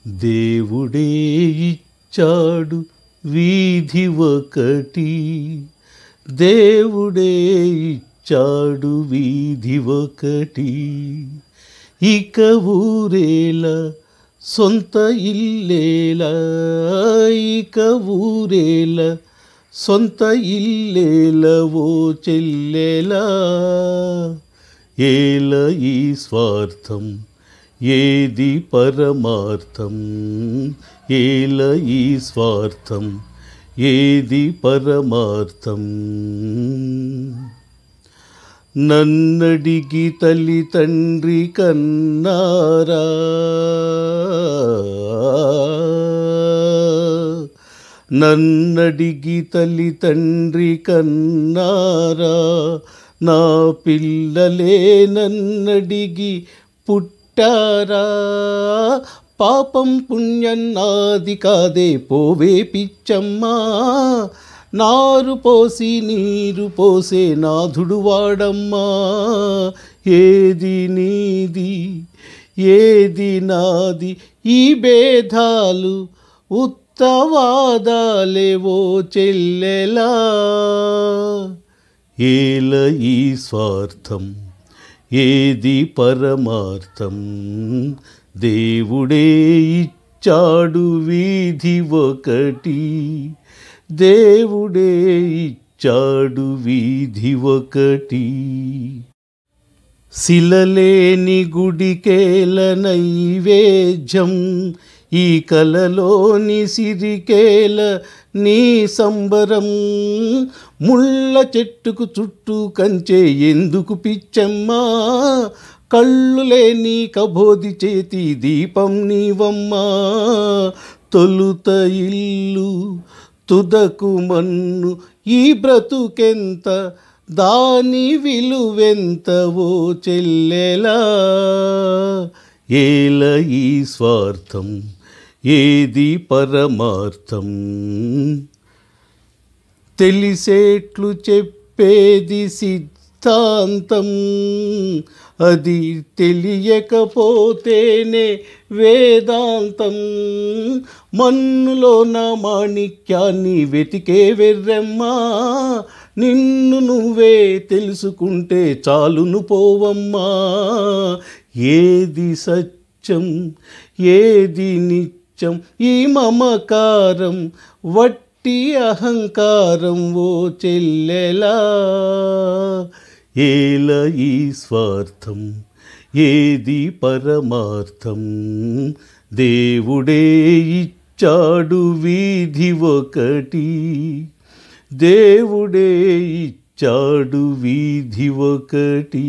దేవుడే ఇచ్చాడు వీధి ఒకటి, దేవుడే ఇచ్చాడు వీధి ఒకటి. ఇక ఊరేలా సొంత ఇల్లేలా, ఇక ఊరేలా సొంత ఇల్లేలా ఓ చెల్లెలా. ఏల ఈ స్వార్థం ఏది పరమార్థం, ఏల ఈ స్వార్థం ఏది పరమార్థం. నన్నడిగి తల్లి తండ్రి కన్నారా, నన్నడిగి తల్లి తండ్రి కన్నారా, నా పిల్లలే నన్నడిగి పుట్టారా. పాపం పుణ్యం నాది కాదే పోవే పిచ్చమ్మా, నారు పోసి నీరు పోసే నాథుడు వాడమ్మా. ఏది నీది ఏది నాది ఈ భేదాలు ఉత్తవాదాలేవో చెల్లెలా. ఏల ఈ స్వార్థం ఏది పరమార్థం, దేవుడే ఇచ్చాడు వీధి ఒకటి, దేవుడే ఇచ్చాడు వీధి ఒకటి. శిలలేని గుడికేల నైవేద్యం, ఈ కలలోని సిరికేల నీ సంబరం. ముళ్ళ చెట్టుకు చుట్టూ కంచే ఎందుకు పిచ్చమ్మా, కళ్ళు లేని కబోది చేతి దీపం నీవమ్మా. తొలుత ఇల్లు తుదకు మన్ను ఈ బ్రతుకెంత, దాని విలువెంత ఓ చెల్లెలా. ఏల ఈ స్వార్థం ఏది పరమార్థం, తెలిసేట్లు చెప్పేది సిద్ధాంతం, అది తెలియకపోతేనే వేదాంతం. మన్నులోన మాణిక్యాన్ని వెతికే వెర్రమ్మా, నిన్ను నువ్వే తెలుసుకుంటే చాలును పోవమ్మా. ఏది సత్యం ఏది నిత్యం ఈ మమకారం వట్టి అహంకారం ఓ చెల్లెలా. ఏల ఈ స్వార్థం ఏది పరమార్థం, దేవుడే ఇచ్చాడు వీధి ఒకటి, దేవుడే ఇచ్చాడు వీధి ఒకటి.